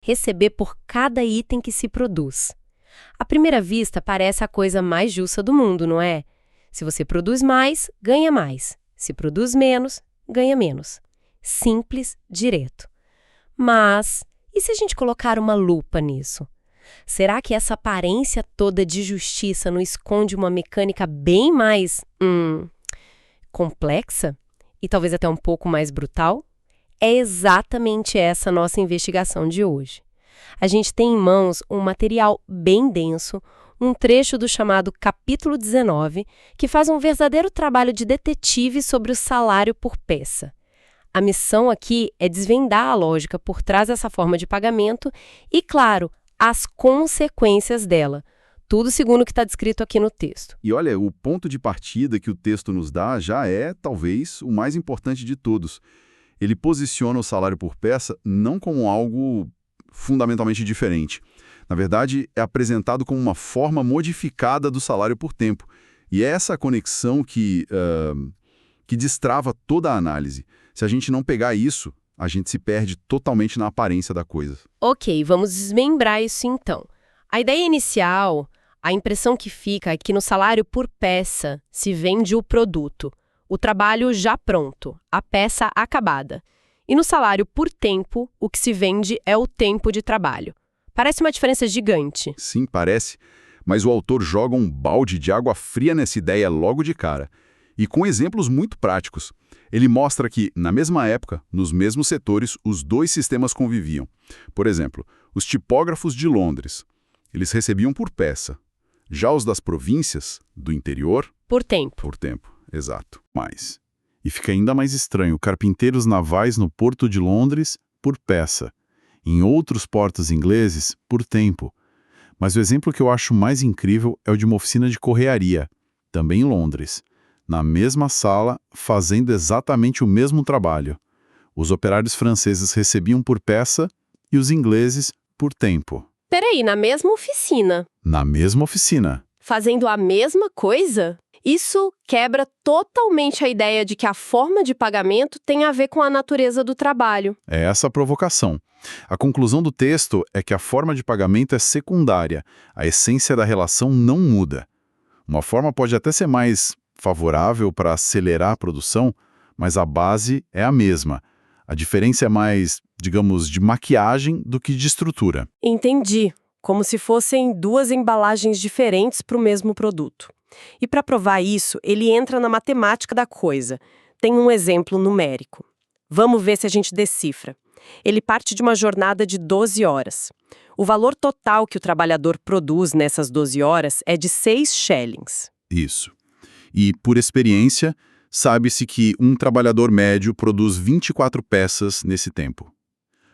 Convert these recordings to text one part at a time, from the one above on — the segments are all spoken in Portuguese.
receber por cada item que se produz. À primeira vista, parece a coisa mais justa do mundo, não é? Se você produz mais, ganha mais. Se produz menos, ganha menos. Simples, direto. Mas, e se a gente colocar uma lupa nisso? Será que essa aparência toda de justiça não esconde uma mecânica bem mais, complexa? E talvez até um pouco mais brutal? É exatamente essa nossa investigação de hoje. A gente tem em mãos um material bem denso, um trecho do chamado capítulo 19, que faz um verdadeiro trabalho de detetive sobre o salário por peça. A missão aqui é desvendar a lógica por trás dessa forma de pagamento e, claro, as consequências dela. Tudo segundo o que está descrito aqui no texto. E olha, o ponto de partida que o texto nos dá já é, talvez, o mais importante de todos. Ele posiciona o salário por peça não como algo fundamentalmente diferente. Na verdade, é apresentado como uma forma modificada do salário por tempo. E é essa conexão que destrava toda a análise. Se a gente não pegar isso, a gente se perde totalmente na aparência da coisa. Ok, vamos desmembrar isso então. A ideia inicial, a impressão que fica é que no salário por peça se vende o produto, o trabalho já pronto, a peça acabada. E no salário por tempo, o que se vende é o tempo de trabalho. Parece uma diferença gigante. Sim, parece. Mas o autor joga um balde de água fria nessa ideia logo de cara. E com exemplos muito práticos. Ele mostra que, na mesma época, nos mesmos setores, os dois sistemas conviviam. Por exemplo, os tipógrafos de Londres. Eles recebiam por peça. Já os das províncias, do interior... Por tempo. Por tempo, exato. E fica ainda mais estranho, carpinteiros navais no Porto de Londres, por peça. Em outros portos ingleses, por tempo. Mas o exemplo que eu acho mais incrível é o de uma oficina de correaria, também em Londres. Na mesma sala, fazendo exatamente o mesmo trabalho. Os operários franceses recebiam por peça e os ingleses por tempo. Peraí, na mesma oficina? Na mesma oficina. Fazendo a mesma coisa? Isso quebra totalmente a ideia de que a forma de pagamento tem a ver com a natureza do trabalho. É essa a provocação. A conclusão do texto é que a forma de pagamento é secundária. A essência da relação não muda. Uma forma pode até ser mais favorável para acelerar a produção, mas a base é a mesma. A diferença é mais, digamos, de maquiagem do que de estrutura. Entendi. Como se fossem duas embalagens diferentes para o mesmo produto. E para provar isso, ele entra na matemática da coisa. Tem um exemplo numérico. Vamos ver se a gente decifra. Ele parte de uma jornada de 12 horas. O valor total que o trabalhador produz nessas 12 horas é de 6 shillings. Isso. E, por experiência, sabe-se que um trabalhador médio produz 24 peças nesse tempo.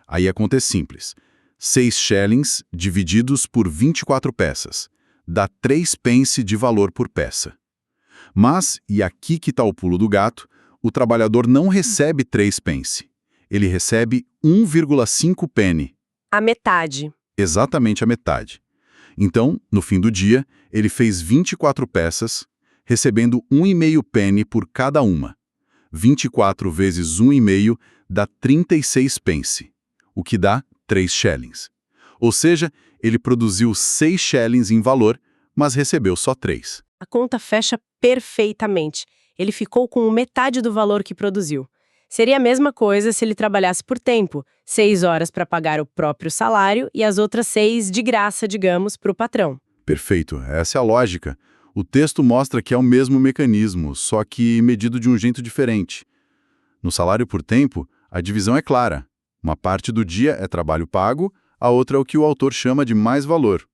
Aí a conta é simples. 6 shillings divididos por 24 peças. Dá 3 pence de valor por peça. Mas, e aqui que está o pulo do gato, o trabalhador não recebe 3 pence. Ele recebe 1,5 penny. A metade. Exatamente a metade. Então, no fim do dia, ele fez 24 peças, recebendo 1,5 penny por cada uma. 24 vezes 1,5 dá 36 pence, o que dá 3 shillings. Ou seja, ele produziu 6 shillings em valor, mas recebeu só 3. A conta fecha perfeitamente. Ele ficou com metade do valor que produziu. Seria a mesma coisa se ele trabalhasse por tempo, 6 horas para pagar o próprio salário e as outras 6 de graça, digamos, para o patrão. Perfeito, essa é a lógica. O texto mostra que é o mesmo mecanismo, só que medido de um jeito diferente. No salário por tempo, a divisão é clara. Uma parte do dia é trabalho pago, a outra é o que o autor chama de mais valor.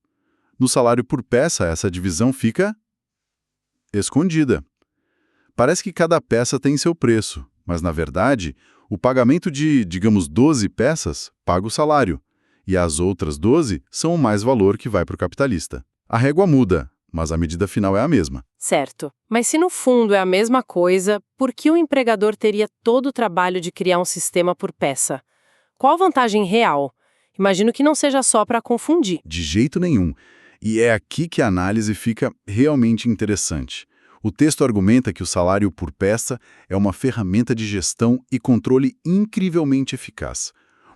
No salário por peça, essa divisão fica escondida. Parece que cada peça tem seu preço, mas, na verdade, o pagamento de, digamos, 12 peças paga o salário, e as outras 12 são o mais valor que vai para o capitalista. A régua muda, mas a medida final é a mesma. Certo. Mas se no fundo é a mesma coisa, por que o empregador teria todo o trabalho de criar um sistema por peça? Qual a vantagem real? Imagino que não seja só para confundir. De jeito nenhum. E é aqui que a análise fica realmente interessante. O texto argumenta que o salário por peça é uma ferramenta de gestão e controle incrivelmente eficaz.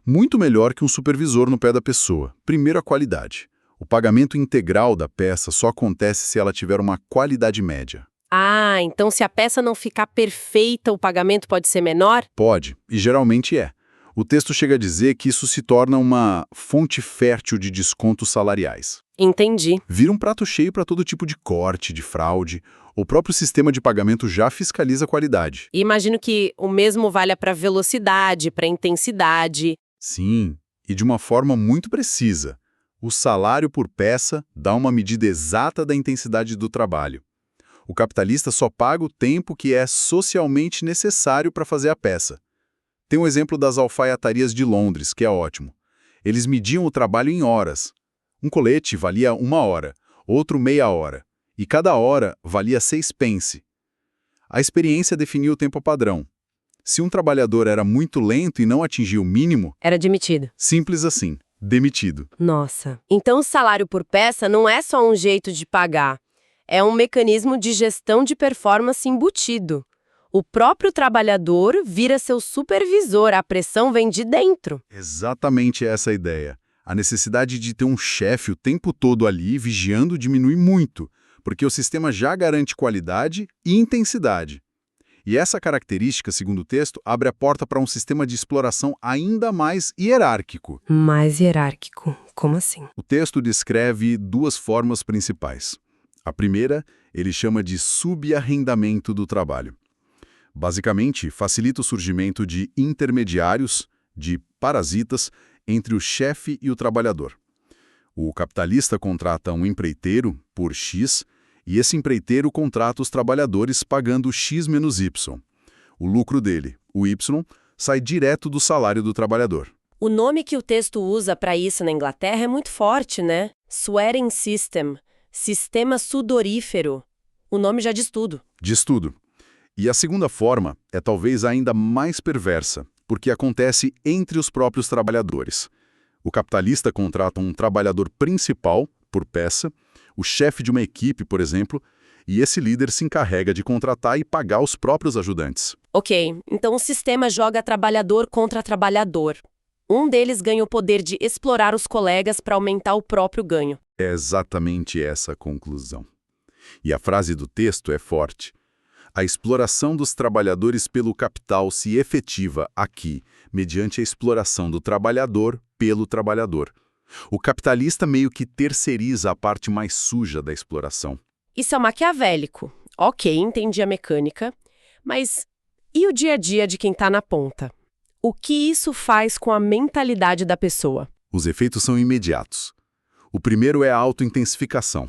Muito melhor que um supervisor no pé da pessoa. Primeiro, a qualidade. O pagamento integral da peça só acontece se ela tiver uma qualidade média. Ah, então se a peça não ficar perfeita, o pagamento pode ser menor? Pode, e geralmente é. O texto chega a dizer que isso se torna uma fonte fértil de descontos salariais. Entendi. Vira um prato cheio para todo tipo de corte, de fraude. O próprio sistema de pagamento já fiscaliza a qualidade. E imagino que o mesmo valha para velocidade, para intensidade. Sim, e de uma forma muito precisa. O salário por peça dá uma medida exata da intensidade do trabalho. O capitalista só paga o tempo que é socialmente necessário para fazer a peça. Tem um exemplo das alfaiatarias de Londres, que é ótimo. Eles mediam o trabalho em horas. Um colete valia 1 hora, outro meia hora, e cada hora valia 6 pence. A experiência definiu o tempo padrão. Se um trabalhador era muito lento e não atingia o mínimo, Era demitido. simples assim, demitido. Nossa. Então o salário por peça não é só um jeito de pagar. É um mecanismo de gestão de performance embutido. O próprio trabalhador vira seu supervisor, a pressão vem de dentro. Exatamente essa a ideia. A necessidade de ter um chefe o tempo todo ali vigiando diminui muito, porque o sistema já garante qualidade e intensidade. E essa característica, segundo o texto, abre a porta para um sistema de exploração ainda mais hierárquico. Mais hierárquico. Como assim? O texto descreve 2 formas principais. A primeira, ele chama de subarrendamento do trabalho. Basicamente, facilita o surgimento de intermediários, de parasitas, entre o chefe e o trabalhador. O capitalista contrata um empreiteiro por X e esse empreiteiro contrata os trabalhadores pagando X menos Y. O lucro dele, o Y, sai direto do salário do trabalhador. O nome que o texto usa para isso na Inglaterra é muito forte, né? Swearing System. Sistema sudorífero. O nome já diz tudo. Diz tudo. E a segunda forma é talvez ainda mais perversa, porque acontece entre os próprios trabalhadores. O capitalista contrata um trabalhador principal, por peça, o chefe de uma equipe, por exemplo, e esse líder se encarrega de contratar e pagar os próprios ajudantes. Ok, então o sistema joga trabalhador contra trabalhador. Um deles ganha o poder de explorar os colegas para aumentar o próprio ganho. É exatamente essa a conclusão. E a frase do texto é forte. A exploração dos trabalhadores pelo capital se efetiva aqui, mediante a exploração do trabalhador pelo trabalhador. O capitalista meio que terceiriza a parte mais suja da exploração. Isso é maquiavélico. Ok, entendi a mecânica. Mas e o dia a dia de quem está na ponta? O que isso faz com a mentalidade da pessoa? Os efeitos são imediatos. O primeiro é a autointensificação.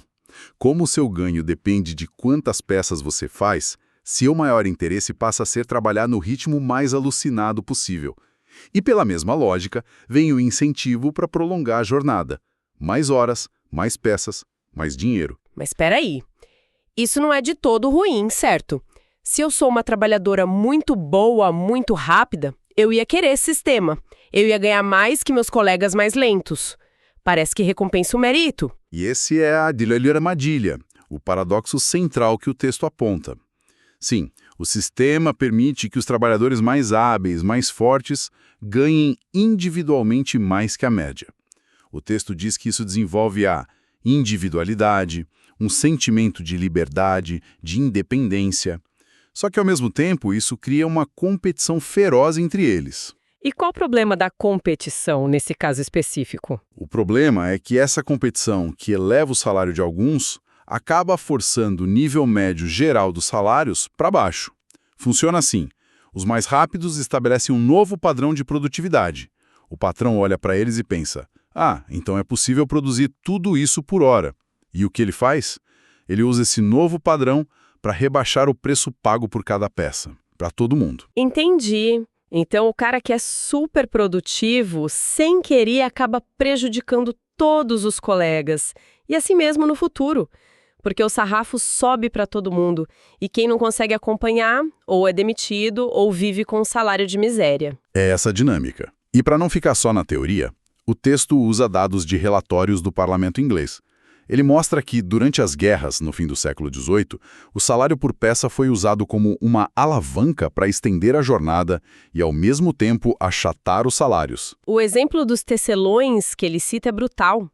Como o seu ganho depende de quantas peças você faz, seu maior interesse passa a ser trabalhar no ritmo mais alucinado possível. E pela mesma lógica, vem o incentivo para prolongar a jornada. Mais horas, mais peças, mais dinheiro. Mas espera aí. Isso não é de todo ruim, certo? Se eu sou uma trabalhadora muito boa, muito rápida, eu ia querer esse sistema. Eu ia ganhar mais que meus colegas mais lentos. Parece que recompensa o mérito. E esse é a armadilha, o paradoxo central que o texto aponta. Sim, o sistema permite que os trabalhadores mais hábeis, mais fortes, ganhem individualmente mais que a média. O texto diz que isso desenvolve a individualidade, um sentimento de liberdade, de independência. Só que, ao mesmo tempo, isso cria uma competição feroz entre eles. E qual o problema da competição nesse caso específico? O problema é que essa competição, que eleva o salário de alguns, acaba forçando o nível médio geral dos salários para baixo. Funciona assim. Os mais rápidos estabelecem um novo padrão de produtividade. O patrão olha para eles e pensa, então é possível produzir tudo isso por hora. E o que ele faz? Ele usa esse novo padrão para rebaixar o preço pago por cada peça, para todo mundo. Entendi. Então o cara que é super produtivo, sem querer, acaba prejudicando todos os colegas. E assim mesmo no futuro. Porque o sarrafo sobe para todo mundo. E quem não consegue acompanhar, ou é demitido, ou vive com um salário de miséria. É essa a dinâmica. E para não ficar só na teoria, o texto usa dados de relatórios do parlamento inglês. Ele mostra que, durante as guerras, no fim do século XVIII, o salário por peça foi usado como uma alavanca para estender a jornada e, ao mesmo tempo, achatar os salários. O exemplo dos tecelões que ele cita é brutal.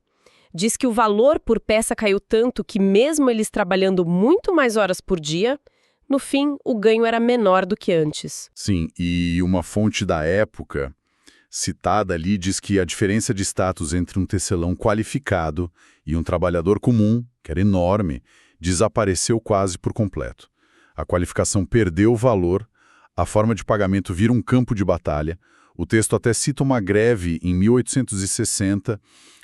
Diz que o valor por peça caiu tanto que, mesmo eles trabalhando muito mais horas por dia, no fim, o ganho era menor do que antes. Sim, e uma fonte da época citada ali diz que a diferença de status entre um tecelão qualificado e um trabalhador comum, que era enorme, desapareceu quase por completo. A qualificação perdeu o valor, a forma de pagamento vira um campo de batalha. O texto até cita uma greve em 1860,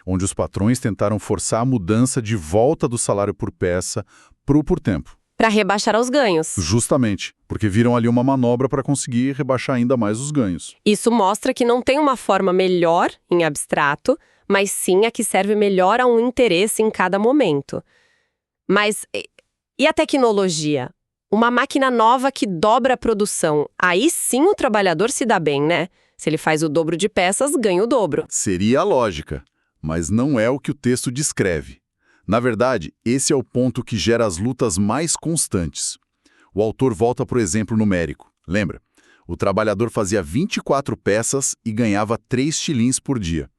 onde os patrões tentaram forçar a mudança de volta do salário por peça por tempo. Para rebaixar os ganhos. Justamente, porque viram ali uma manobra para conseguir rebaixar ainda mais os ganhos. Isso mostra que não tem uma forma melhor, em abstrato, mas sim a que serve melhor a um interesse em cada momento. Mas e a tecnologia? Uma máquina nova que dobra a produção. Aí sim o trabalhador se dá bem, né? Se ele faz o dobro de peças, ganha o dobro. Seria a lógica, mas não é o que o texto descreve. Na verdade, esse é o ponto que gera as lutas mais constantes. O autor volta para o exemplo numérico. Lembra? O trabalhador fazia 24 peças e ganhava 3 shillings por dia.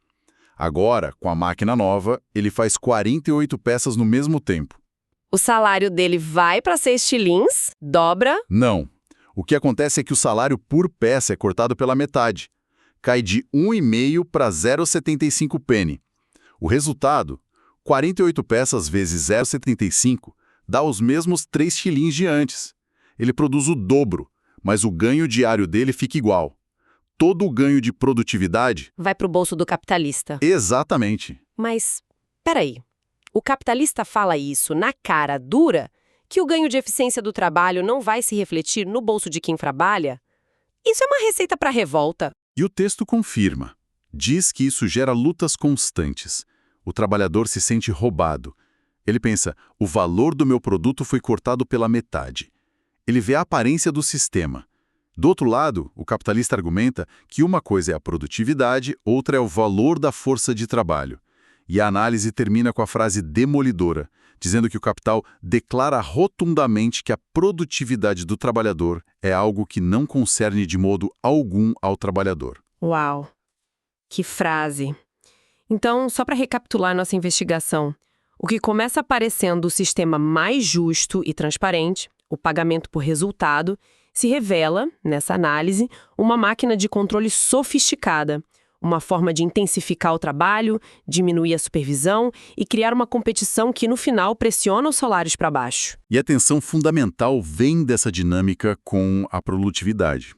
Agora, com a máquina nova, ele faz 48 peças no mesmo tempo. O salário dele vai para 6 shillings, dobra... Não. O que acontece é que o salário por peça é cortado pela metade. Cai de 1,5 para 0,75 penny. O resultado... 48 peças vezes 0,75 dá os mesmos 3 shillings de antes. Ele produz o dobro, mas o ganho diário dele fica igual. Todo o ganho de produtividade... vai para o bolso do capitalista. Exatamente. Mas, peraí, o capitalista fala isso na cara dura, que o ganho de eficiência do trabalho não vai se refletir no bolso de quem trabalha? Isso é uma receita para revolta. E o texto confirma. Diz que isso gera lutas constantes. O trabalhador se sente roubado. Ele pensa, o valor do meu produto foi cortado pela metade. Ele vê a aparência do sistema. Do outro lado, o capitalista argumenta que uma coisa é a produtividade, outra é o valor da força de trabalho. E a análise termina com a frase demolidora, dizendo que o capital declara rotundamente que a produtividade do trabalhador é algo que não concerne de modo algum ao trabalhador. Uau! Que frase! Então, só para recapitular nossa investigação, o que começa aparecendo o sistema mais justo e transparente, o pagamento por resultado, se revela, nessa análise, uma máquina de controle sofisticada, uma forma de intensificar o trabalho, diminuir a supervisão e criar uma competição que, no final, pressiona os salários para baixo. E a tensão fundamental vem dessa dinâmica com a produtividade.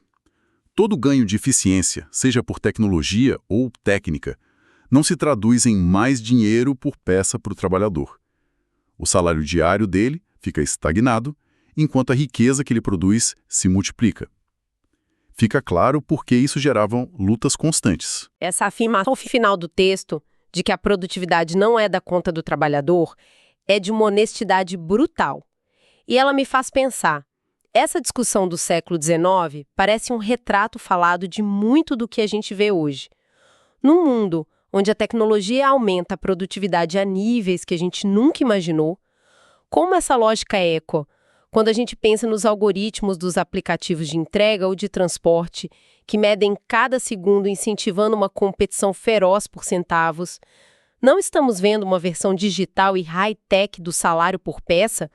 Todo ganho de eficiência, seja por tecnologia ou técnica, não se traduz em mais dinheiro por peça para o trabalhador. O salário diário dele fica estagnado, enquanto a riqueza que ele produz se multiplica. Fica claro por que isso gerava lutas constantes. Essa afirmação final do texto, de que a produtividade não é da conta do trabalhador, é de uma honestidade brutal. E ela me faz pensar, essa discussão do século XIX parece um retrato falado de muito do que a gente vê hoje. Num mundo onde a tecnologia aumenta a produtividade a níveis que a gente nunca imaginou, como essa lógica eco, quando a gente pensa nos algoritmos dos aplicativos de entrega ou de transporte, que medem cada segundo incentivando uma competição feroz por centavos, não estamos vendo uma versão digital e high-tech do salário por peça?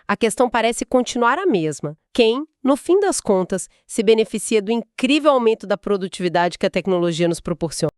A questão parece continuar a mesma. Quem, no fim das contas, se beneficia do incrível aumento da produtividade que a tecnologia nos proporciona?